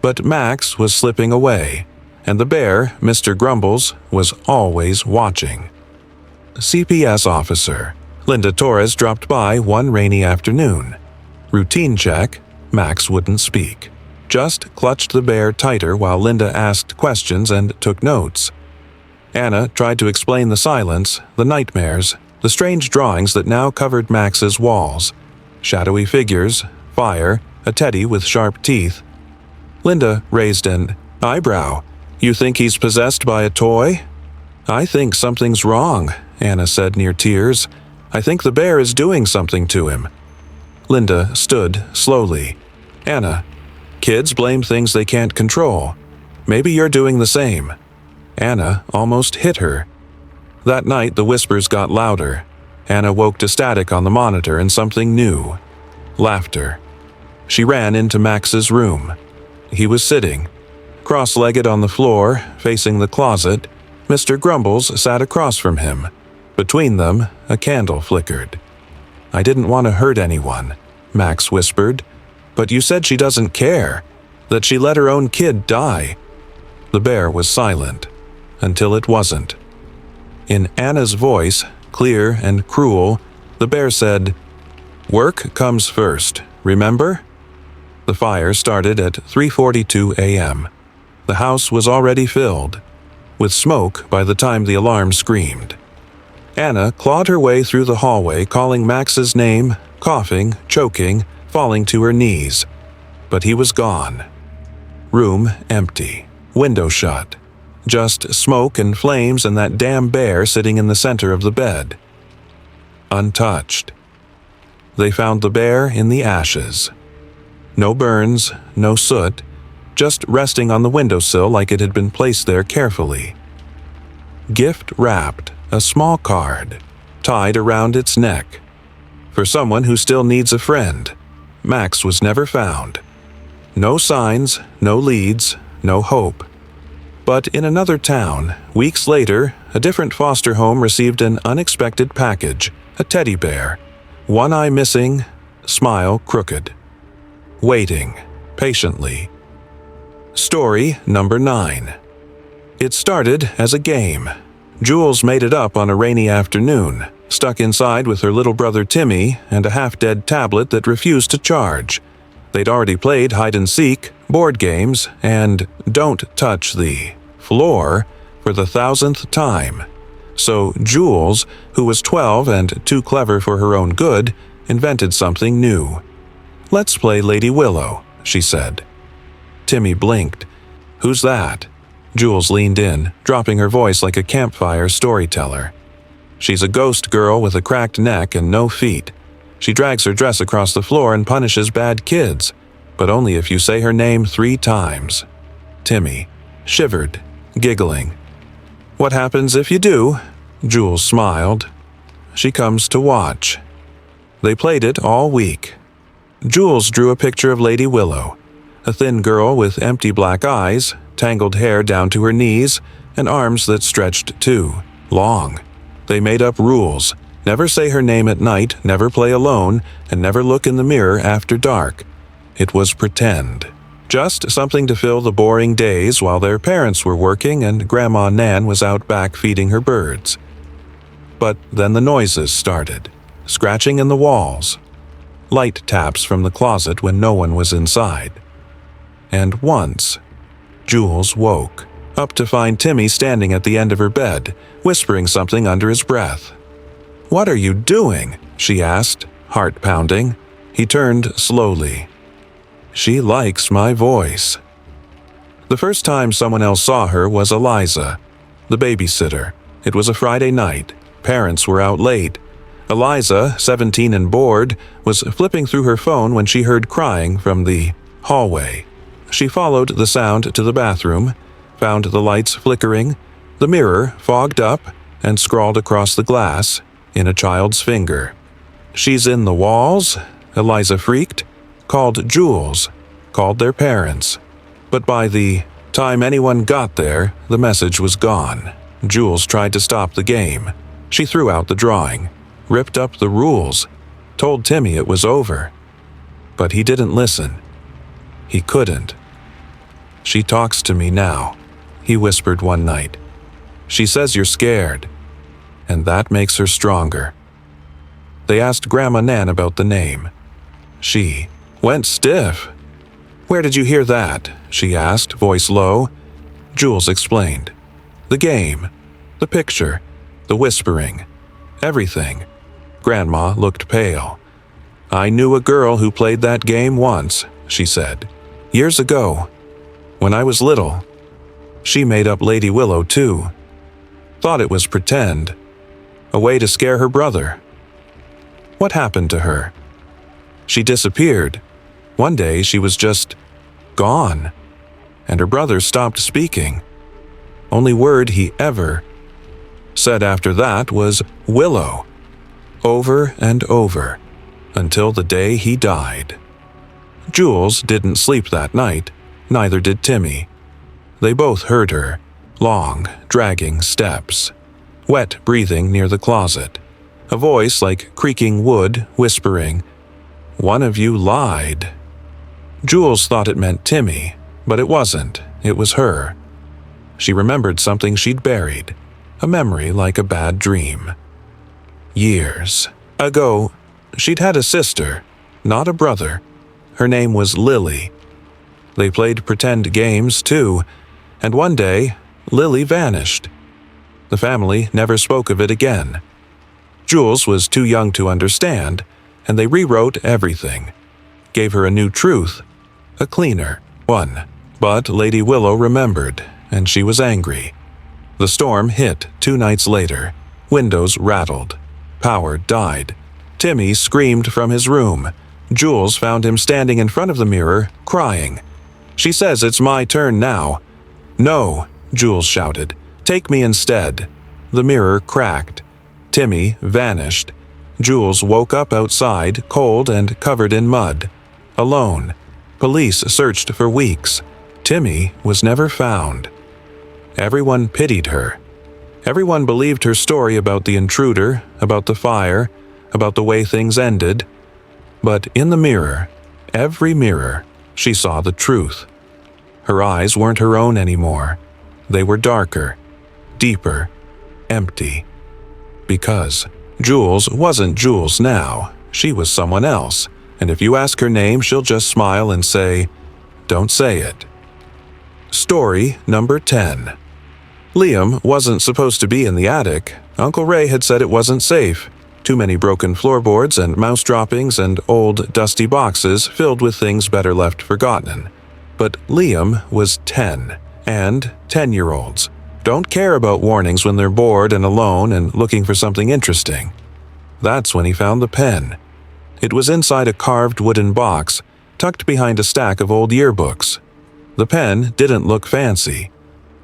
But Max was slipping away, and the bear, Mr. Grumbles, was always watching. CPS officer Linda Torres dropped by one rainy afternoon. Routine check, Max wouldn't speak. Just clutched the bear tighter while Linda asked questions and took notes. Anna tried to explain the silence, the nightmares, the strange drawings that now covered Max's walls. Shadowy figures, fire, a teddy with sharp teeth. Linda raised an eyebrow. "You think he's possessed by a toy?" "I think something's wrong," Anna said near tears. "I think the bear is doing something to him." Linda stood slowly. "Anna, kids blame things they can't control. Maybe you're doing the same." Anna almost hit her. That night the whispers got louder. Anna woke to static on the monitor and something new. Laughter. She ran into Max's room. He was sitting, cross-legged on the floor, facing the closet. Mr. Grumbles sat across from him. Between them, a candle flickered. "I didn't want to hurt anyone," Max whispered. "But you said she doesn't care, that she let her own kid die." The bear was silent, until it wasn't. In Anna's voice, clear and cruel, the bear said, "Work comes first, remember?" The fire started at 3:42 a.m. The house was already filled, with smoke by the time the alarm screamed. Anna clawed her way through the hallway calling Max's name, coughing, choking, falling to her knees. But he was gone. Room empty, window shut. Just smoke and flames and that damn bear sitting in the center of the bed. Untouched. They found the bear in the ashes. No burns, no soot, just resting on the windowsill like it had been placed there carefully. Gift wrapped, a small card, tied around its neck. For someone who still needs a friend. Max was never found. No signs, no leads, no hope. But in another town, weeks later, a different foster home received an unexpected package, a teddy bear. One eye missing, smile crooked. Waiting, patiently. Story number 9. It started as a game. Jules made it up on a rainy afternoon, stuck inside with her little brother Timmy and a half-dead tablet that refused to charge. They'd already played hide-and-seek, board games, and don't touch the floor for the 1,000th time. So Jules, who was 12 and too clever for her own good, invented something new. "Let's play Lady Willow," she said. Timmy blinked. "Who's that?" Jules leaned in, dropping her voice like a campfire storyteller. "She's a ghost girl with a cracked neck and no feet. She drags her dress across the floor and punishes bad kids, but only if you say her name 3 times. Timmy shivered, giggling. "What happens if you do?" Jules smiled. "She comes to watch." They played it all week. Jules drew a picture of Lady Willow, a thin girl with empty black eyes, tangled hair down to her knees, and arms that stretched too long. They made up rules: never say her name at night, never play alone, and never look in the mirror after dark. It was pretend. Just something to fill the boring days while their parents were working and Grandma Nan was out back feeding her birds. But then the noises started. Scratching in the walls. Light taps from the closet when no one was inside. And once, Jules woke, up to find Timmy standing at the end of her bed, whispering something under his breath. "What are you doing?" she asked, heart pounding. He turned slowly. "She likes my voice." The first time someone else saw her was Eliza, the babysitter. It was a Friday night. Parents were out late. Eliza, 17 and bored, was flipping through her phone when she heard crying from the hallway. She followed the sound to the bathroom, found the lights flickering, the mirror fogged up, and scrawled across the glass in a child's finger. "She's in the walls?" Eliza freaked, called Jules, called their parents. But by the time anyone got there, the message was gone. Jules tried to stop the game. She threw out the drawing, ripped up the rules, told Timmy it was over. But he didn't listen. He couldn't. "She talks to me now," he whispered one night. "She says you're scared, and that makes her stronger." They asked Grandma Nan about the name. She went stiff. "Where did you hear that?" she asked, voice low. Jules explained. "The game, the picture, the whispering, everything." Grandma looked pale. "I knew a girl who played that game once," she said. "Years ago, when I was little. She made up Lady Willow too. Thought it was pretend. A way to scare her brother." "What happened to her?" "She disappeared. One day she was just gone. And her brother stopped speaking. Only word he ever said after that was Willow. Over and over. Until the day he died." Jules didn't sleep that night. Neither did Timmy. They both heard her. Long, dragging steps. Wet breathing near the closet. A voice like creaking wood, whispering, "One of you lied." Jules thought it meant Timmy, but it wasn't. It was her. She remembered something she'd buried. A memory like a bad dream. Years ago, she'd had a sister, not a brother. Her name was Lily. They played pretend games too, and one day, Lily vanished. The family never spoke of it again. Jules was too young to understand, and they rewrote everything. Gave her a new truth, a cleaner one. But Lady Willow remembered, and she was angry. The storm hit 2 nights later. Windows rattled. Power died. Timmy screamed from his room. Jules found him standing in front of the mirror, crying. "She says it's my turn now." "No," Jules shouted. "Take me instead." The mirror cracked. Timmy vanished. Jules woke up outside, cold and covered in mud. Alone. Police searched for weeks. Timmy was never found. Everyone pitied her. Everyone believed her story about the intruder, about the fire, about the way things ended. But in the mirror, every mirror, she saw the truth. Her eyes weren't her own anymore. They were darker, deeper, empty. Because Jules wasn't Jules now. She was someone else. And if you ask her name, she'll just smile and say, "Don't say it." Story number 10. Liam wasn't supposed to be in the attic. Uncle Ray had said it wasn't safe. Too many broken floorboards and mouse droppings and old, dusty boxes filled with things better left forgotten. But Liam was 10, and 10-year-olds don't care about warnings when they're bored and alone and looking for something interesting. That's when he found the pen. It was inside a carved wooden box, tucked behind a stack of old yearbooks. The pen didn't look fancy,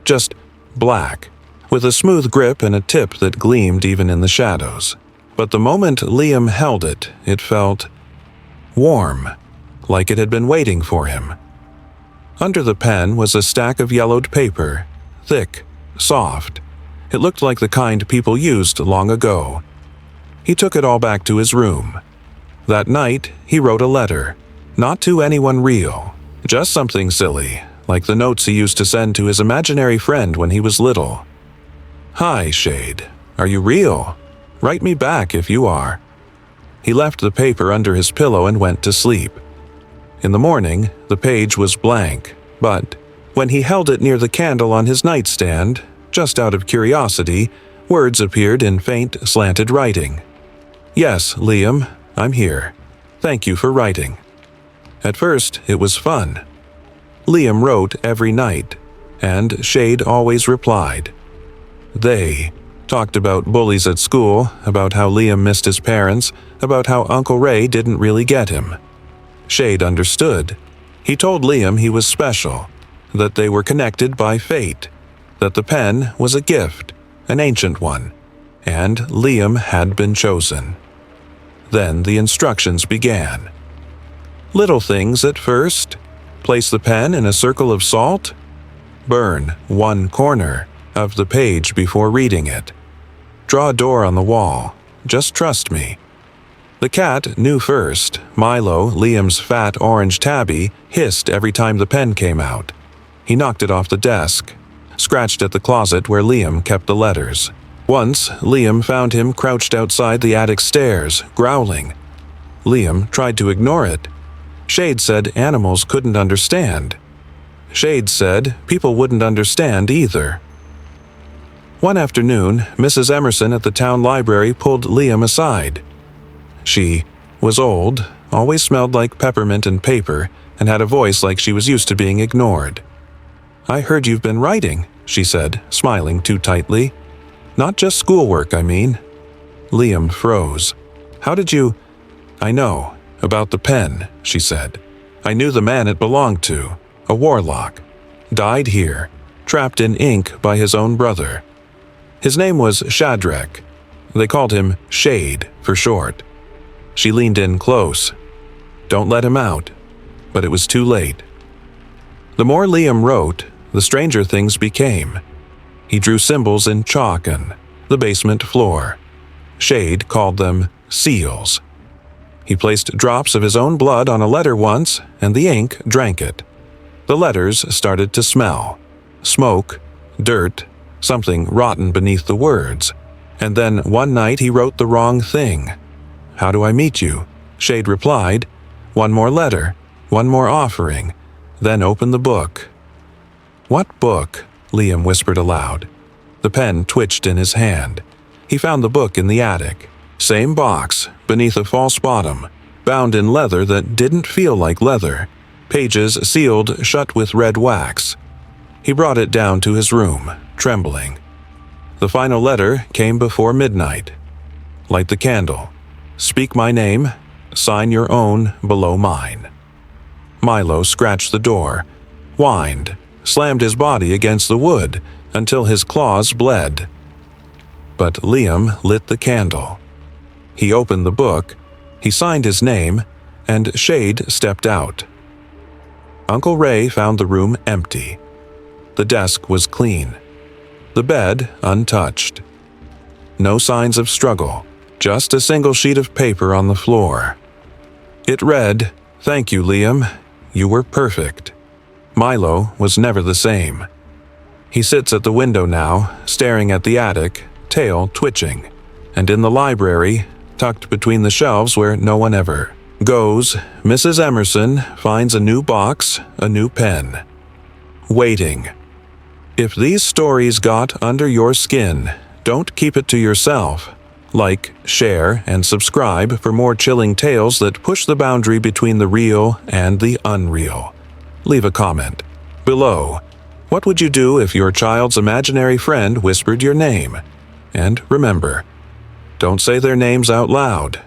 just black, with a smooth grip and a tip that gleamed even in the shadows. But the moment Liam held it, it felt warm, like it had been waiting for him. Under the pen was a stack of yellowed paper, thick, soft. It looked like the kind people used long ago. He took it all back to his room. That night, he wrote a letter, not to anyone real, just something silly, like the notes he used to send to his imaginary friend when he was little. "Hi, Shade. Are you real? Write me back if you are." He left the paper under his pillow and went to sleep. In the morning, the page was blank, but when he held it near the candle on his nightstand, just out of curiosity, words appeared in faint, slanted writing. "Yes, Liam, I'm here. Thank you for writing." At first, it was fun. Liam wrote every night, and Shade always replied. They talked about bullies at school, about how Liam missed his parents, about how Uncle Ray didn't really get him. Shade understood. He told Liam he was special, that they were connected by fate, that the pen was a gift, an ancient one, and Liam had been chosen. Then the instructions began. Little things at first. Place the pen in a circle of salt. Burn one corner of the page before reading it. Draw a door on the wall. Just trust me. The cat knew first. Milo, Liam's fat orange tabby, hissed every time the pen came out. He knocked it off the desk, scratched at the closet where Liam kept the letters. Once, Liam found him crouched outside the attic stairs, growling. Liam tried to ignore it. Shade said animals couldn't understand. Shade said people wouldn't understand either. One afternoon, Mrs. Emerson at the town library pulled Liam aside. She was old, always smelled like peppermint and paper, and had a voice like she was used to being ignored. "I heard you've been writing," she said, smiling too tightly. "Not just schoolwork, I mean." Liam froze. "How did you—" "I know, about the pen," she said. "I knew the man it belonged to, a warlock. Died here, trapped in ink by his own brother. His name was Shadrach. They called him Shade for short." She leaned in close. "Don't let him out." But it was too late. The more Liam wrote, the stranger things became. He drew symbols in chalk on the basement floor. Shade called them seals. He placed drops of his own blood on a letter once, and the ink drank it. The letters started to smell. Smoke, dirt, something rotten beneath the words. And then one night he wrote the wrong thing. "How do I meet you?" Shade replied. "One more letter, one more offering, then open the book." "What book?" Liam whispered aloud. The pen twitched in his hand. He found the book in the attic. Same box, beneath a false bottom, bound in leather that didn't feel like leather, pages sealed shut with red wax. He brought it down to his room, trembling. The final letter came before midnight. "Light the candle. Speak my name. Sign your own below mine." Milo scratched the door, whined, slammed his body against the wood until his claws bled. But Liam lit the candle. He opened the book, he signed his name, and Shade stepped out. Uncle Ray found the room empty. The desk was clean. The bed untouched. No signs of struggle, just a single sheet of paper on the floor. It read, "Thank you, Liam. You were perfect." Milo was never the same. He sits at the window now, staring at the attic, tail twitching, and in the library, tucked between the shelves where no one ever goes, Mrs. Emerson finds a new box, a new pen. Waiting. If these stories got under your skin, don't keep it to yourself. Like, share, and subscribe for more chilling tales that push the boundary between the real and the unreal. leave a comment. Below, what would you do if your child's imaginary friend whispered your name? And remember, don't say their names out loud.